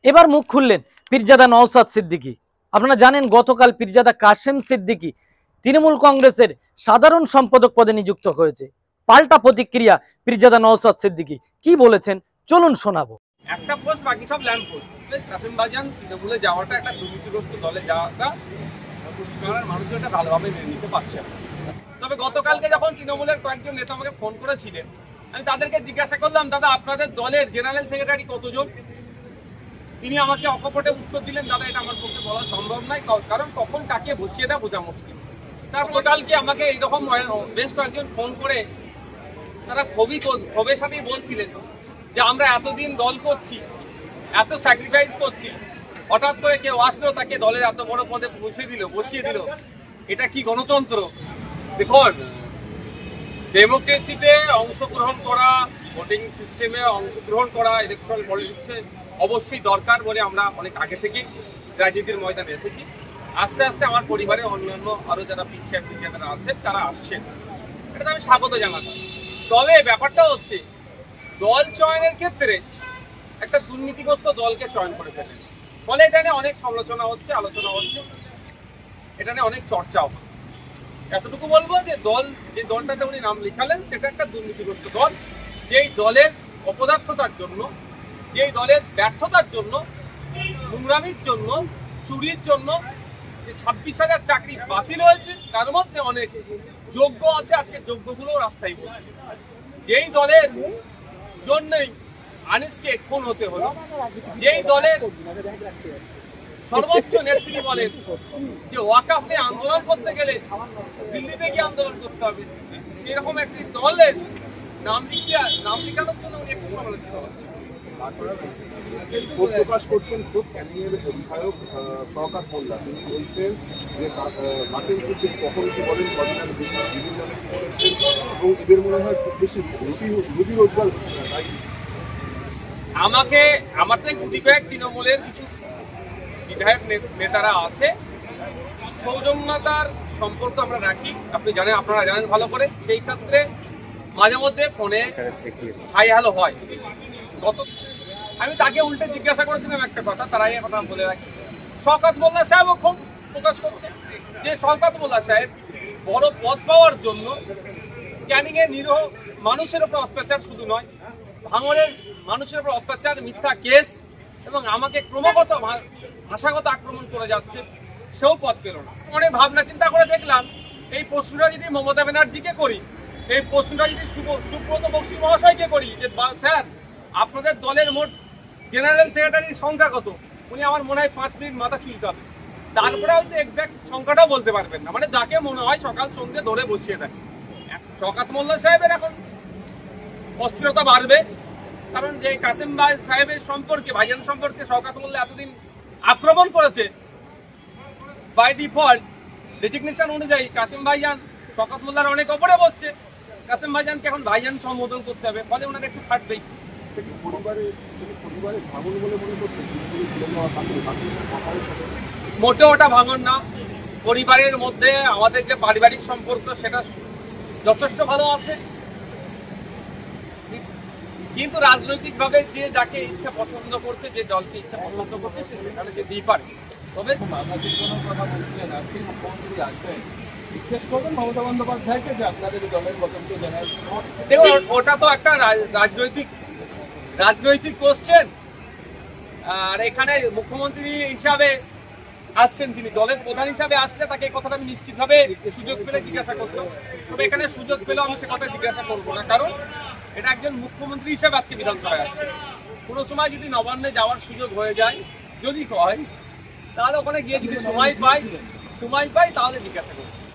এবার মুখ খুললেন পীরজাদা নওশাদ সিদ্দিকী। আপনারা জানেন গতকাল পীরজাদা কাশেম সিদ্দিকী তৃণমূল কংগ্রেসের সাধারণ সম্পাদক পদে নিযুক্ত হয়েছে। পাল্টা প্রতিক্রিয়া পীরজাদা নওশাদ সিদ্দিকী কি বলেছেন চলুন শোনাবো। একটা পোস্ট, বাকি সব ল্যাম্প পোস্ট। কাসিম ভাইজান তৃণমূলে যাওয়াটা একটা দুর্নীতিগ্রস্ত দলে যাওয়াটা পশ্চিমবাংলার মানুষ এটা ভালোভাবে মেনে নিতে পারছে না। তবে গতকালকে যখন তৃণমূলের কয়েকজন নেতা আমাকে ফোন করেছিলেন, আমি তাদেরকে জিজ্ঞাসা করলাম, দাদা আপনাদের দলের জেনারেল সেক্রেটারি কতজন? তিনি আমাকে অকপটে উত্তর দিলেন, দাদা এটা আমার পক্ষে বলা সম্ভব নয়, কারণ কখন কাকে বসিয়ে দেয় বোঝা মুশকিল। তারপর কালকে আমাকে এইরকম বেশ কয়েকজন ফোন করে তারা ক্ষোভের সাথেই বলছিলেন যে আমরা এতদিন দল করছি, এত স্যাক্রিফাইস করছি, হঠাৎ করে কেউ আসলো তাকে দলের এত বড় পদে বসিয়ে দিল, এটা কি গণতন্ত্র? দেখুন, ডেমোক্রেসিতে অংশগ্রহণ করা, ভোটিং সিস্টেমে অংশগ্রহণ করা, ইলেকট্রাল পলিটিক্সে অবশ্যই দরকার বলে আমরা অনেক আগে থেকেই রাজনীতির ময়দানে এসেছি। আস্তে আস্তে আমার পরিবারে অন্যান্য আরো যারা পিছিয়ে যারা আছেন তারা আসছেন, এটা আমি স্বাগত জানাচ্ছি। তবে ব্যাপারটা হচ্ছে দল চয়নের ক্ষেত্রে একটা দুর্নীতিগ্রস্ত দলকে চয়ন করে ফেলে, ফলে এটা নিয়ে অনেক সমালোচনা হচ্ছে, আলোচনা হচ্ছে, এটা নিয়ে অনেক চর্চাও হচ্ছে। এতটুকু বলবো যে যে দলটাতে উনি নাম লিখালেন সেটা একটা দুর্নীতিগ্রস্ত দল, যেই দলের অপদার্থতার জন্য, যেই দলের ব্যর্থতার জন্য, নোংরামির জন্য, চুরির জন্য যে 26,000 চাকরি বাতিল হয়েছে, তার মধ্যে অনেক যোগ্য আছে, আজকে যোগ্যগুলো রাস্তায় বসে। যেই দলের জন্যই আনিসকে খুন হতে হলো, যেই দলের সর্বোচ্চ নেত্রী বলেন যে ওয়াকাফ নিয়ে আন্দোলন করতে গেলে দিল্লিতে গিয়ে আন্দোলন করতে হবে, সেরকম একটি দলের নাম লিখানোর জন্য উনি একটু সমালোচিত হচ্ছে। ক্ষোভ প্রকাশ করছেন খুব ক্যানিংয়ের বিধায়ক শওকত মোল্লা। তিনি বলছেন যে কাসিম সিদ্দিকী কখন কি বলেন, কদিনের বেশি ডিভিশনে করেছেন এবং এদের মনে হয় খুব বেশি রুজি রোজগার হচ্ছে না। আমাদের গুটি কয়েক তৃণমূলের কিছু বিধায়ক নেতারা আছে, সৌজন্যতার সম্পর্ক আমরা রাখি, আপনারা জানেন ভালো করে। সেই ক্ষেত্রে মাঝে মধ্যে ফোনে হাই হ্যালো হয়। আমি তাকে উল্টে জিজ্ঞাসা করেছিলাম একটা কথা, তারাই কথা বলে রাখি। শওকত মোল্লা সাহেবও ক্ষোভ প্রকাশ করছে যে শওকত মোল্লা সাহেব বড় পদ পাওয়ার জন্য ক্যানিংয়ে নিরীহ মানুষের উপর অত্যাচার শুধু নয়, ভাঙড়ের মানুষের উপর অত্যাচার, মিথ্যা কেস এবং আমাকে ক্রমাগত ভাষাগত আক্রমণ করে যাচ্ছে, সেও পদ পেল না। অনেক ভাবনা চিন্তা করে দেখলাম এই প্রশ্নটা যদি মমতা ব্যানার্জিকে করি, এই প্রশ্নটা যদি সুব্রত বক্সী মহাশয়কে করি যে স্যার আপনাদের দলের মোট জেনারেল সেক্রেটারির সংখ্যা কত, উনি আমার মনে হয় 5 মিনিট মাথা চুলকাবে, তারপরে হয়তো এক্সাক্ট সংখ্যাটাও বলতে পারবেন না। মানে যাকে মনে হয় সকাল সন্ধ্যে ধরে বসিয়ে দেয়। শওকত মোল্লা সাহেবের এখন অস্থিরতা বাড়বে, কারণ যে কাসিম ভাই সাহেবের সম্পর্কে, ভাইজান সম্পর্কে শওকত মোল্লা এতদিন আক্রমণ করেছে, বাই ডিফল্ট ডেজিগনেশন অনুযায়ী কাসিম ভাইজান শওকত মোল্লার অনেক ওপরে বসছে, কাসিম ভাইজানকে এখন ভাইজান সম্বোধন করতে হবে, ফলে ওনার একটু ফাটবেই। মোটেও ওটা ভাঙন না। পরিবারের মধ্যে আমাদের যে পারিবারিক সম্পর্ক সেটা যথেষ্ট ভালো আছে, কিন্তু রাজনৈতিক ভাবে যে যাকে ইচ্ছা পছন্দ করছে, যে দলকে ইচ্ছা পছন্দ করছে, সে সেখানে যেতেই পারে। তবে কথা বলছিলেন আজকে মুখ্যমন্ত্রী আসবেন, জিজ্ঞেস করবেন মমতা বন্দ্যোপাধ্যায়কে যে আপনাদের দলের পছন্দ জানাই। দেখুন, ওটা তো একটা রাজনৈতিক কোশ্চেন, আর এখানে মুখ্যমন্ত্রী হিসাবে আসছেন, তিনি দলের প্রধান হিসাবে আসলে তাকে এই কথাটা আমি নিশ্চিতভাবে সুযোগ পেলে জিজ্ঞাসা করতাম। তবে এখানে সুযোগ পেলেও আমি সে কথা জিজ্ঞাসা করবো না, কারণ এটা একজন মুখ্যমন্ত্রী হিসাবে আজকে বিধানসভায় আসছে। কোনো সময় যদি নবান্নে যাওয়ার সুযোগ হয়ে যায়, যদি হয়, তাহলে ওখানে গিয়ে যদি সময় পাই তাহলে জিজ্ঞাসা করবো।